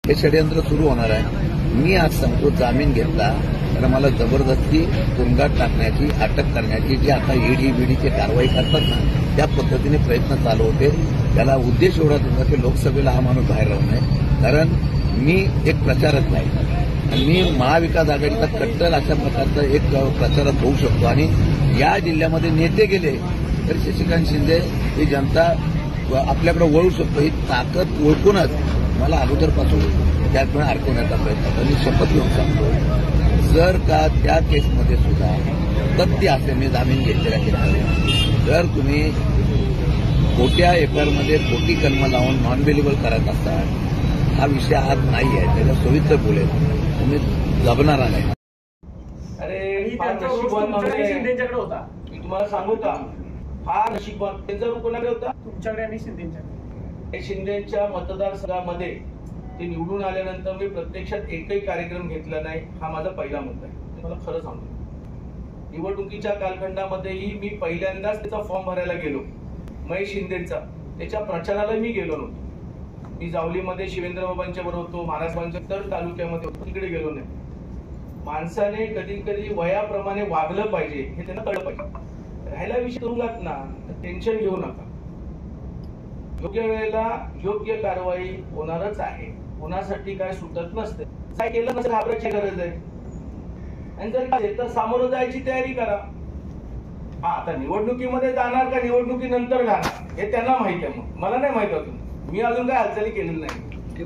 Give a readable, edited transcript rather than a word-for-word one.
हे षडयंत्र सुरू होणार आहे। मी आज सांगतो जामीन घेतला तर मला जबरदस्ती तुरुंगात टाकण्याची, अटक करण्याची जी आता ईडी बीडीची कारवाई करतात ना त्या पद्धतीने प्रयत्न चालू होते। त्याला उद्देश एवढाच होता की लोकसभेला हा माणूस बाहेर राहू नये, कारण मी एक प्रचारक नाही आणि मी महाविकास आघाडीचा कट्टर अशा प्रकारचा एक प्रचारक होऊ शकतो आणि या जिल्ह्यामध्ये नेते गेले तर शशिकांत शिंदे ही जनता आपल्याकडे वळू शकतो। ही ताकद ओळखूनच मला अगोदरपासून त्यातून अडकवण्याचा प्रयत्न करतो। मी शपथ घेऊन सांगतो जर का त्या केसमध्ये सुद्धा तथ्य असेल, मी जामीन घेतलेल्या केसमध्ये जर तुम्ही कोट्या एकरमध्ये कोटी कलम लावून नॉन बेलेबल करत असाल, हा विषय आज नाही आहे, त्याच्या सविस्तर बोलेल, तुम्ही जगणारा नाही। अरे शिंदेच्याकडे होता, मी तुम्हाला सांगू का हा नशीबवान त्यांचा रूप कोणाकडे होता? तुमच्याकडे आणि शिंदेच्याकडे। शिंदेच्या मतदारसंघामध्ये ते निवडून आल्यानंतर मी प्रत्यक्षात एकही कार्यक्रम घेतला नाही, हा माझा पहिला मुद्दा आहे। मला खरं सांगतो निवडणुकीच्या कालखंडामध्येही मी पहिल्यांदाच त्याचा फॉर्म भरायला गेलो, महेश शिंदेचा, त्याच्या प्रचाराला मी गेलो नव्हतो। मी जावलीमध्ये शिवेंद्र बाबांच्या बरोबर होतो, महाराजांच्या तर तालुक्यामध्ये होतो, तिकडे गेलो नाही। माणसाने कधी कधी वयाप्रमाणे वागलं पाहिजे हे त्यांना कळलं पाहिजे। राहिला विषय तुरुंगात ना, टेन्शन घेऊ नका, योग्य वेळेला योग्य कारवाई होणारच आहे, होण्यासाठी काय सुटत नसते। काय केलं नसेल घाबरायची गरज आहे, आणि जर काय तर सामोरं जायची तयारी करा। हा आता निवडणुकीमध्ये जाणार का निवडणुकीनंतर जाणार हे त्यांना माहिती आहे, मग मला नाही माहित अजून, मी अजून काय हालचाली केलेली नाही।